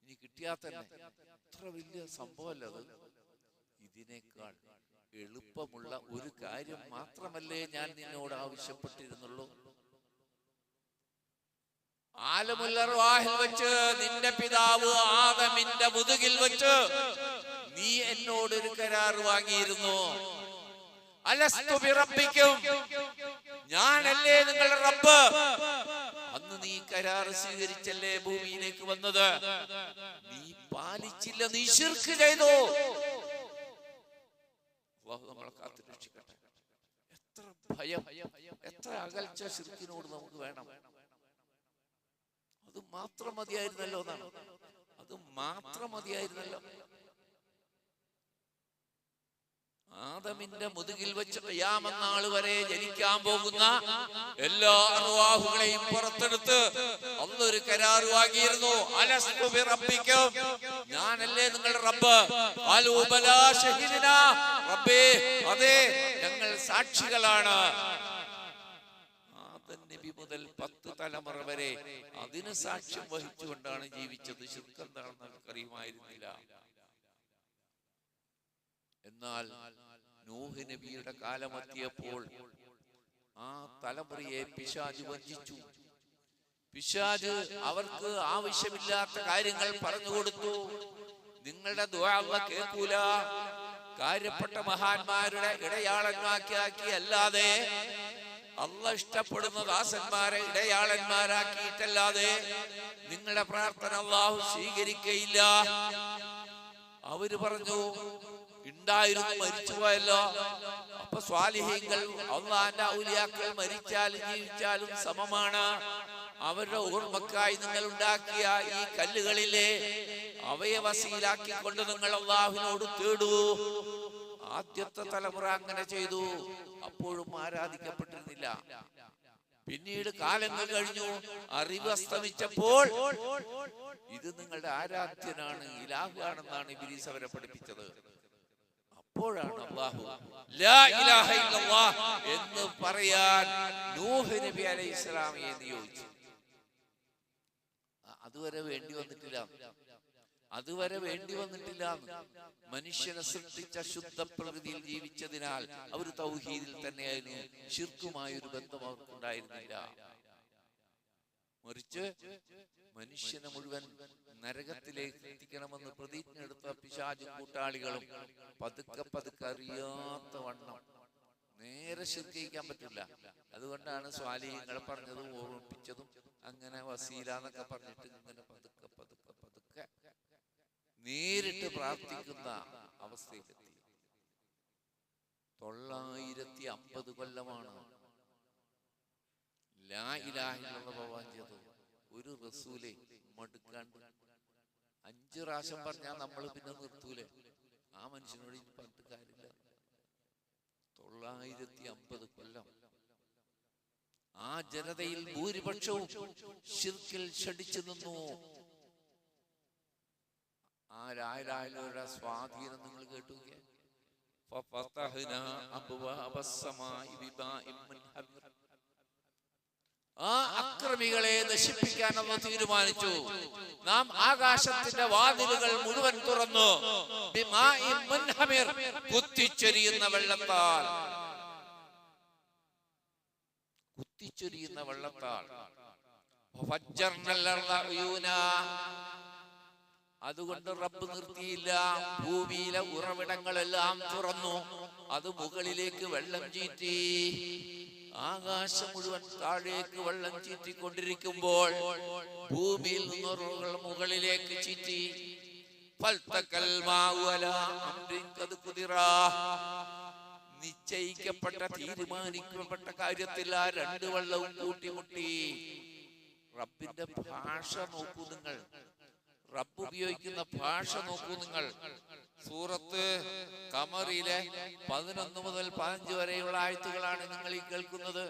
ഇനി കിട്ടിയാൽ തന്നെ ഇത്ര വലിയ സംഭവമല്ല അത്. ഇതിനേക്കാൾ എളുപ്പമുള്ള ഒരു കാര്യം മാത്രമല്ലേ ഞാൻ നിന്നോട് ആവശ്യപ്പെട്ടിരുന്നുള്ളൂ. ആലമുൽ അർവാഹിൽ വെച്ച് നിന്റെ പിതാവ് ആദമിന്റെ മുതുകിൽ വെച്ച് നീ എന്നോടൊരു കരാർ വാങ്ങിയിരുന്നു. അലസ്തു ബിറബ്ബിക്കും, ഞാനല്ലേ നിങ്ങളുടെ റബ്ബ്. അന്ന് നീ കരാർ സ്വീകരിച്ചല്ലേ ഭൂമിയിലേക്ക് വന്നത്. നീ പാലിച്ചില്ല, നീ ശിർക്ക് ചെയ്തു. അല്ലാഹു നമ്മളെ കാത്തു രക്ഷിക്കട്ടെ. എത്ര ഭയം, എത്ര അകൽച്ച ശിർക്കിനോട് നമുക്ക് വേണം. അത് മാത്രം മതിയായിരുന്നല്ലോ എന്നാണ്. അത് മാത്രം മതിയായിരുന്നല്ലോ. ആദമിന്റെ മുതുകിൽ വെച്ച് ഖിയാമത്ത് നാൾ വരെ ജനിക്കാൻ പോകുന്ന എല്ലാ അർവാഹുകളെയും പുറത്തെടുത്ത് അന്നൊരു കരാർ വാങ്ങിയിരുന്നു. അലസ്തു ബിറബ്ബിക്കും, ഞാനല്ലേ നിങ്ങളുടെ റബ്ബ്. ഖാലൂ ബലാ ഷഹീദിനാ, റബ്ബേ അതെ ഞങ്ങൾ സാക്ഷികളാണ്. ആദം നബി മുതൽ 10 തലമുറ വരെ അതിന് സാക്ഷ്യം വഹിച്ചുകൊണ്ടാണ് ജീവിച്ചത്. ശിർക്ക് എന്താണെന്ന് നമുക്കറിയുമായിരുന്നില്ല. എന്നാൽ നൂഹ് നബിയുടെ കാലമെത്തിയപ്പോൾ ആ തലമുറയെ പിശാച് വഞ്ചിച്ചു. പിശാച് അവർക്ക് ആവശ്യമില്ലാത്ത കാര്യങ്ങൾ പറഞ്ഞു കൊടുത്തു. നിങ്ങളുടെ ദുആ അല്ലാഹ് കേൾക്കൂല, കാര്യപ്പെട്ട മഹാന്മാരുടെ ഇടയാളന്മാരാക്കി അല്ലാതെ, അള്ളാഹ് ഇഷ്ടപ്പെടുന്ന ദാസന്മാരെ ഇടയാളന്മാരാക്കിയിട്ടല്ലാതെ നിങ്ങളുടെ പ്രാർത്ഥന അല്ലാഹു സ്വീകരിക്കയില്ല. അവര് പറഞ്ഞു, ഉണ്ടായിരുന്നു മരിച്ചുപോയല്ലോ. അപ്പൊ സ്വാലിഹീങ്ങൾ, അള്ളാന്റെ ഔലിയാക്കൾ മരിച്ചാലും ജീവിച്ചാലും സമമാണ്. അവരുടെ ഓർമ്മക്കായി നിങ്ങൾ ഉണ്ടാക്കിയ ഈ കല്ലുകളിലെ അവയെ വസീലാക്കിക്കൊണ്ട് നിങ്ങൾ അള്ളാഹുവിനോട് തേടൂ. ആദ്യത്തെ തലമുറ അങ്ങനെ ചെയ്തു. അപ്പോഴും ആരാധിക്കപ്പെട്ടിരുന്നില്ല. പിന്നീട് കാലങ്ങൾ കഴിഞ്ഞു, അറിവ് അസ്തമിച്ചപ്പോൾ ഇത് നിങ്ങളുടെ ആരാധ്യനാണ്, ഇലാഹാണെന്നാണ് ഇബ്ലീസ് അവരെ പഠിപ്പിച്ചത്. അപ്പോഴാണ് അല്ലാഹു ലാ ഇലാഹ ഇല്ലല്ലാഹ് എന്ന് പറയാൻ നൂഹ് നബി അലൈഹിസ്സലാമിനെ നിയോഗിച്ചു. അതുവരെ വേണ്ടി വന്നിട്ടില്ല. മനുഷ്യനെ സൃഷ്ടിച്ച ശുദ്ധ പ്രകൃതിയിൽ ജീവിച്ചതിനാൽ അവർ തൗഹീദിൽ തന്നെയായിരുന്നു. ശിർക്കുമായൊരു ബന്ധം അവർക്കുണ്ടായിരുന്നില്ല. മറിച്ച് മനുഷ്യനെ മുഴുവൻ നരകത്തിലേക്ക് എത്തിക്കണമെന്ന് പ്രതിജ്ഞ എടുത്ത പിശാചും കൂട്ടാളികളും പതുക്കെ അറിയാത്ത വണ്ണം നേരെ ശിർക്കിക്കാൻ പറ്റില്ല. അതുകൊണ്ടാണ് സ്വാലിഹീങ്ങളെ പറഞ്ഞതും ഓർമ്മിപ്പിച്ചതും. അങ്ങനെ വസീല എന്നൊക്കെ പറഞ്ഞിട്ട് ഇങ്ങനെ പതുക്കെ നേരിട്ട് പ്രാർത്ഥിക്കുന്ന അവസ്ഥയിലെത്തി. 950 കൊല്ലമാണ് ലാ ഇലാഹ ഇല്ലല്ലാഹ് പ്രവാചകൻ ഒരു റസൂലെ മടുക്കാണ്ട് 5 പ്രാവശ്യം പറഞ്ഞാൽ നമ്മൾ പിന്നെ നിർത്തൂലേ? ആ മനുഷ്യനോട് ഇനി പറഞ്ഞിട്ട് കാര്യമില്ല. 950 കൊല്ലം ആ ജനതയിൽ ഭൂരിപക്ഷവും ശിർക്കിൽ ഷടിച്ചു നിന്നു. ആ ലായിലായുടെ സ്വാധീനം നിങ്ങൾ കേട്ടു. ആ അക്രമികളെ നശിപ്പിക്കാൻ അല്ലാഹു തീരുമാനിച്ചു. നാം ആകാശത്തിന്റെ വാതിലുകൾ മുഴുവൻ തുറന്നു. കുത്തിച്ചൊരിയുന്ന വെള്ളത്താൽ അതുകൊണ്ട് റബ്ബ് നിർത്തിയില്ല. ഭൂമിയിലെ ഉറവിടങ്ങളെല്ലാം തുറന്നു. അത് മുകളിലേക്ക് വെള്ളം ചീറ്റി. ആകാശം മുഴുവൻ താഴേക്ക് വെള്ളം ചീറ്റിക്കൊണ്ടിരിക്കുമ്പോൾ ഭൂമിയിൽ നിന്ന് മുകളിലേക്ക് ചീറ്റി. നിശ്ചയിക്കപ്പെട്ട തീരുമാനിക്കപ്പെട്ട കാര്യത്തിൽ ആ 2 വെള്ളവും കൂട്ടിമുട്ടി. റബ്ബിന്റെ ഭാഷ നോക്കൂ നിങ്ങൾ. റബ്ബ് ഉപയോഗിക്കുന്ന ഭാഷ നോക്കൂ നിങ്ങൾ. സൂറത്ത് ഖമറിലെ 11 മുതൽ 15 വരെയുള്ള ആയത്തുകളാണ് നിങ്ങൾ ഈ കേൾക്കുന്നത്.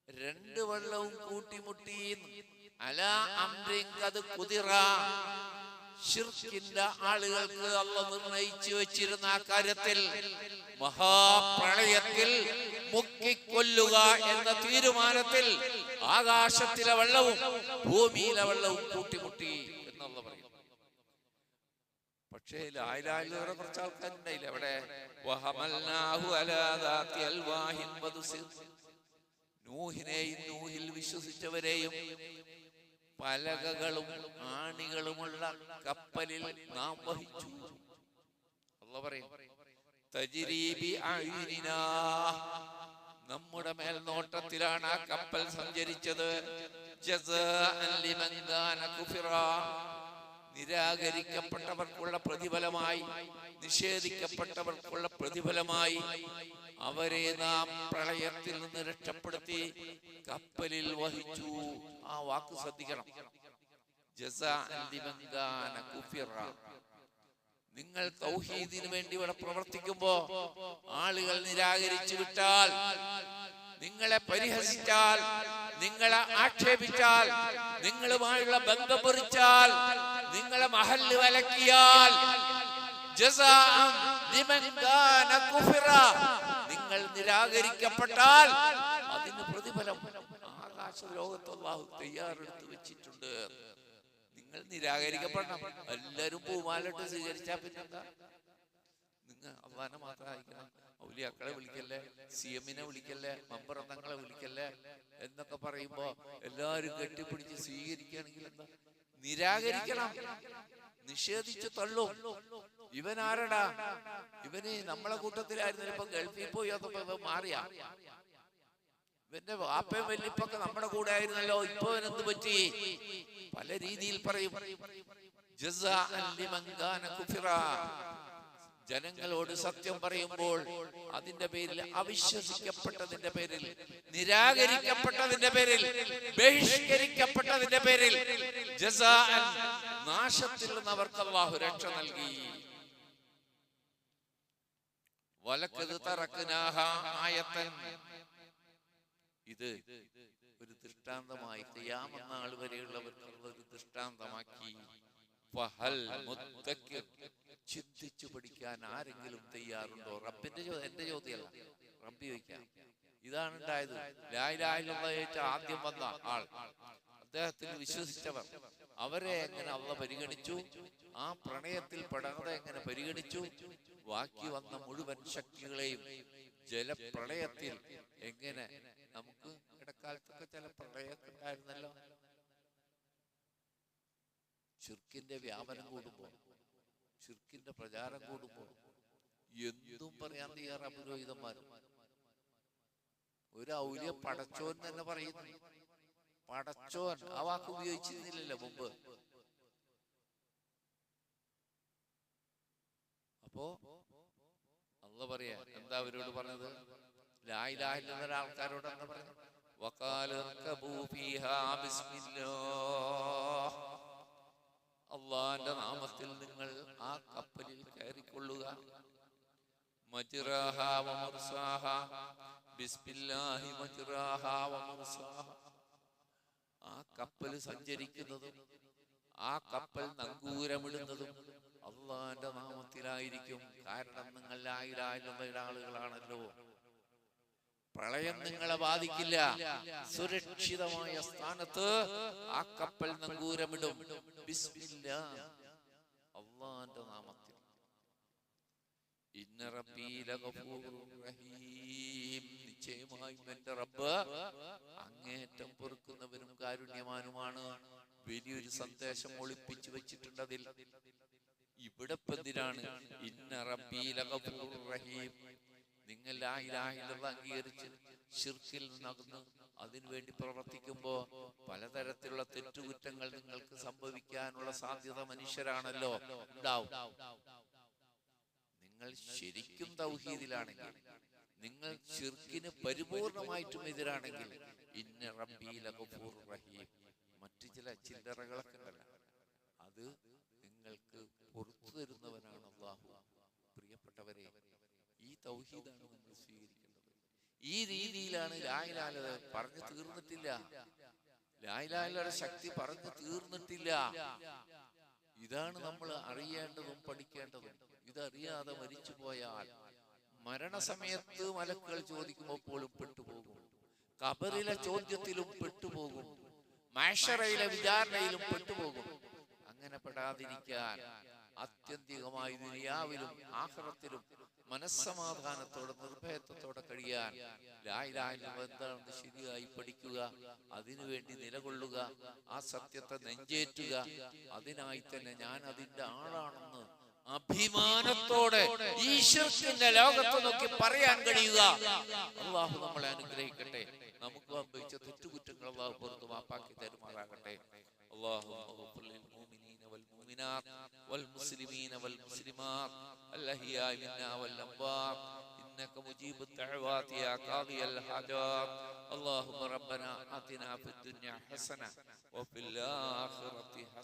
2 വെള്ളവും കൂട്ടിമുട്ടി. അലാ അംരിൻ ഖദ് ഖുദിറ. ശിർക്കിന്റെ ആളുകൾക്ക് അല്ലാഹു നിർണയിച്ചു വെച്ചിരുന്ന ആ കാര്യത്തിൽ മഹാപ്രളയത്തിൽ മുക്കിക്കൊല്ലുക എന്ന തീരുമാനത്തിൽ ആകാശത്തിലെ വെള്ളവും ഭൂമിയിലെ വെള്ളവും കൂട്ടിമുട്ടി എന്നുള്ള പറയും. പക്ഷേ ലായിലായിലേറെ കുറച്ച് ആൾക്കാരുണ്ടായില്ല അവിടെ. നൂഹിനെയും നൂഹിൽ വിശ്വസിച്ചവരെയും പലകകളും ആണികളുമുള്ള കപ്പലിൽ നാം വഹിച്ചു. അല്ലാഹു പറയും, തജ്രീബി അയ്യുനിനാ, നമ്മുടെ മേൽനോട്ടത്തിലാണ് ആ കപ്പൽ സഞ്ചരിച്ചത്. ജസാഅൻ ലിമൻ കാന കുഫിറ, നിരാകരിക്കപ്പെട്ടവർക്കുള്ള പ്രതിഫലമായി, നിഷേധിക്കപ്പെട്ടവർക്കുള്ള പ്രതിഫലമായി അവരെ നാം പ്രളയത്തിൽ നിന്ന് രക്ഷപ്പെടുത്തി കപ്പലിൽ വഹിച്ചു. ആ വാക്ക് ശ്രദ്ധിക്കണം. ജസാഅൻ ലിമൻ കാന കുഫിറ. നിങ്ങൾ തൗഹീദിന് വേണ്ടി ഇവിടെ പ്രവർത്തിക്കുമ്പോ ആളുകൾ നിരാകരിച്ചു വിട്ടാൽ, നിങ്ങളെ പരിഹസിച്ചാൽ, നിങ്ങളെ ആക്ഷേപിച്ചാൽ, നിങ്ങളുമായുള്ള ബന്ധം മുറിച്ചാൽ, നിങ്ങളെ മഹല്ല് വലക്കിയാൽ, നിങ്ങൾ നിരാകരിക്കപ്പെട്ടാൽ അതിന് പ്രതിഫലം ആകാശ ലോകത്ത് അല്ലാഹു തയ്യാറെടുത്ത് വെച്ചിട്ടുണ്ട്. നിങ്ങൾ നിരാകരിക്കപ്പെടണം. എല്ലാരും പൂമാലിട്ട് സ്വീകരിച്ചാൽ പിന്നെന്താ? നിങ്ങൾ അള്ളാനെ മാത്രം അയക്കണം. ഔലിയാക്കളെ വിളിക്കല്ലേ, CM-നെ വിളിക്കല്ലേ, മമ്പറന്തങ്ങളെ വിളിക്കല്ലേ എന്നൊക്കെ പറയുമ്പോ എല്ലാരും കെട്ടിപ്പിടിച്ച് സ്വീകരിക്കുകയാണെങ്കിൽ എന്താ? നിരാകരിക്കണം, നിഷേധിച്ചു തള്ളും. ഇവൻ ആരടാ? ഇവന് നമ്മളെ കൂട്ടത്തിലായിരുന്നു, ഇപ്പൊ ഗൾഫിൽ പോയി അതപ്പോ ഇവൻ മാറിയാ? ഇവന്റെ വാപ്പയും വല്യപ്പൊക്കെ നമ്മുടെ കൂടെ ആയിരുന്നല്ലോ, ഇപ്പൊ എന്ത് പറ്റി? പല രീതിയിൽ പറയും. ജനങ്ങളോട് സത്യം പറയുമ്പോൾ അതിന്റെ പേരിൽ, അവിശ്വസിക്കപ്പെട്ടതിന്റെ പേരിൽ, നിരാകരിക്കപ്പെട്ടതിന്റെ പേരിൽ, ബഹിഷ്കരിക്കപ്പെട്ടതിന്റെ പേരിൽ നാശത്തിൽ നിന്ന് അവർക്ക് അല്ലാഹു രക്ഷ നൽകി. വലഖദ് തറക്നാഹാ ആയതൻ, ഇത് ഒരു ദൃഷ്ടാന്തമായി ഖിയാമത്ത് നാൾ വരെയുള്ളവർക്ക് ഒരു ദൃഷ്ടാന്തമാക്കി. ഫഹൽ മുദ്ദക്കിർ, ചിന്തിച്ചു പഠിക്കാൻ ആരെങ്കിലും തയ്യാറുണ്ടോ? റബ്ബിന്റെ എന്റെ ചോദ്യമല്ല, റബ്ബി ചോദിക്കാം. ഇതാണ് ഉണ്ടായത്. ലാ ഇലാഹ ഇല്ലല്ലാഹ് ആദ്യം വന്ന ആൾ, അദ്ദേഹത്തിൽ വിശ്വസിച്ചവർ, അവരെ എങ്ങനെ അള്ളാഹ് പരിഗണിച്ചു? ആ പ്രണയത്തിൽ പെടാതെ എങ്ങനെ പരിഗണിച്ചു? ബാക്കി വന്ന മുഴുവൻ ശക്തികളെയും ജലപ്രളയത്തിൽ എങ്ങനെ, നമുക്ക് ഇടക്കാലത്തൊക്കെ ചില പ്രളയമൊക്കെ ഉണ്ടായിരുന്നല്ലോ. ശിർക്കിന്റെ വ്യാപനം കൂടുമ്പോൾ, ശിർക്കിന്റെ പ്രചാരം കൂടുമ്പോൾ എന്തും പറയാൻ തയ്യാറാ പുരോഹിതന്മാർ. ഒരു ഔലിയ പടച്ചോൻ തന്നെ പറയുന്നു. പടച്ചോൻ ആ വാക്ക് ഉപയോഗിച്ചിരുന്നില്ലല്ലോ മുമ്പ്. അപ്പോ അള്ളാഹ് പറയാ, എന്താ അവരോട് പറഞ്ഞത്? ലാ ഇലാഹ ഇല്ലല്ലാഹ് ആൾക്കാരോട് എന്താ പറഞ്ഞത്? വഖാല ഇർകബൂ ഫീഹാ ബിസ്മില്ലാഹ്, അള്ളാന്റെ നാമത്തിൽ നിങ്ങൾ ആ കപ്പലിൽ കയറിക്കൊള്ളുക. മജ്റാഹാ വമുർസാഹാ, ബിസ്മില്ലാഹി മജ്റാഹാ വമുർസാഹാ. ആ കപ്പൽ സഞ്ചരിക്കുന്നതും ആ കപ്പൽ നങ്കൂരമിടുന്നതും അള്ളാന്റെ നാമത്തിലായിരിക്കും. കാരണം നിങ്ങൾ ലാ ഇലാഹ ഇല്ലല്ലാഹയുടെ ആളുകളാണല്ലോ. പ്രളയം നിങ്ങളെ ബാധിക്കില്ല. സുരക്ഷിതമായ സ്ഥാനത്ത് ആ കപ്പൽ നങ്കൂരമിടും. ബിസ്മില്ലാഹ്, അള്ളാന്റെ നാമത്തിൽ. ഇന്ന റബ്ബീ ലഗഫൂറുർ റഹീം, നിശ്ചയമായും എന്റെ റബ്ബ് അങ്ങേറ്റം പൊറുക്കുന്നവനും കാരുണ്യവാനുമാണ്. വലിയൊരു സന്ദേശം ഒളിപ്പിച്ചു വെച്ചിട്ടുണ്ട് അതിൽ. ഇവിടെ എന്തിനാണ് ഇന്ന റബ്ബീ ലഗഫൂറുർ റഹീം? നിങ്ങൾ ലാ ഇലാഹ ഇല്ലല്ലാഹ് അംഗീകരിച്ച് ശിർക്കിൽ നിന്നകന്ന് അതിനുവേണ്ടി പ്രവർത്തിക്കുമ്പോ പലതരത്തിലുള്ള തെറ്റുകുറ്റങ്ങൾ നിങ്ങൾക്ക് സംഭവിക്കാനുള്ള സാധ്യത മനുഷ്യരാണല്ലോ ഉണ്ടാവും. നിങ്ങൾ ശരിക്കും തൗഹീദിലാണെങ്കിൽ, നിങ്ങൾ ശിർക്കിന് പരിപൂർണമായിട്ടും എതിരാണെങ്കിൽ, ഇന്ന റബ്ബീ ലഗഫൂറുർ റഹീം, മറ്റു ചില ചില്ലറകളൊക്കെ ഉണ്ടല്ല, അത് നിങ്ങൾക്ക് പുറത്തു തരുന്നവനാണ് അല്ലാഹു. പ്രിയപ്പെട്ടവരെ, ഈ തൗഹീദാണ് നമ്മൾ സ്വീകരിക്കേണ്ടത്. ഈ രീതിയിലാണ് ലാ ഇലാഹ ഇല്ലല്ലാഹ് പറഞ്ഞു തീർന്നിട്ടില്ല. ലാ ഇലാഹ ഇല്ലല്ലാഹയുടെ ശക്തി പറഞ്ഞു തീർന്നിട്ടില്ല. ഇതാണ് നമ്മൾ അറിയേണ്ടതും പഠിക്കേണ്ടതും. ഇതറിയാതെ മരിച്ചു പോയാൽ മരണസമയത്ത് മലക്കുകൾ ചോദിക്കുമ്പോൾ പോലും പെട്ടുപോകും, ഖബറിലെ ചോദ്യത്തിലും പെട്ടുപോകും, മഹ്ശറയിലെ വിചാരണയിലും പെട്ടുപോകും. അങ്ങനെ പെടാതിരിക്കാൻ ആത്യന്തികമായി ദുനിയാവിലും ആഖിറത്തിലും മനസ്സമാധാനത്തോടെ നിർഭയത്വത്തോടെ കഴിയാൻ ലാ ഇലാഹ ഇല്ലല്ലാഹ് എന്താണെന്ന് ശരിയായി പഠിക്കുക, അതിനുവേണ്ടി നിലകൊള്ളുക, ആ സത്യത്തെ നെഞ്ചേറ്റുക. അതിനായി തന്നെ ഞാൻ അതിന്റെ ആളാണെന്ന് അഭിമാനത്തോടെ ഈ ശിർക്കിന്റെ ലോകത്ത് നോക്കി പറയാൻ കഴിയുക. അല്ലാഹു നമ്മളെ അനുഗ്രഹിക്കട്ടെ. നമുക്ക് സംഭവിച്ച തെറ്റുകുറ്റങ്ങൾ അല്ലാഹു പുറത്തു മാപ്പാക്കി തരുമാറാകട്ടെ. اللهم للمؤمنين والمؤمنات والمسلمين والمسلمات الأحياء منا والأموات إنك مجيب الدعوات يا قاضي الحاجات. اللهم ربنا آتنا في الدنيا حسنة وفي الآخرة حسنة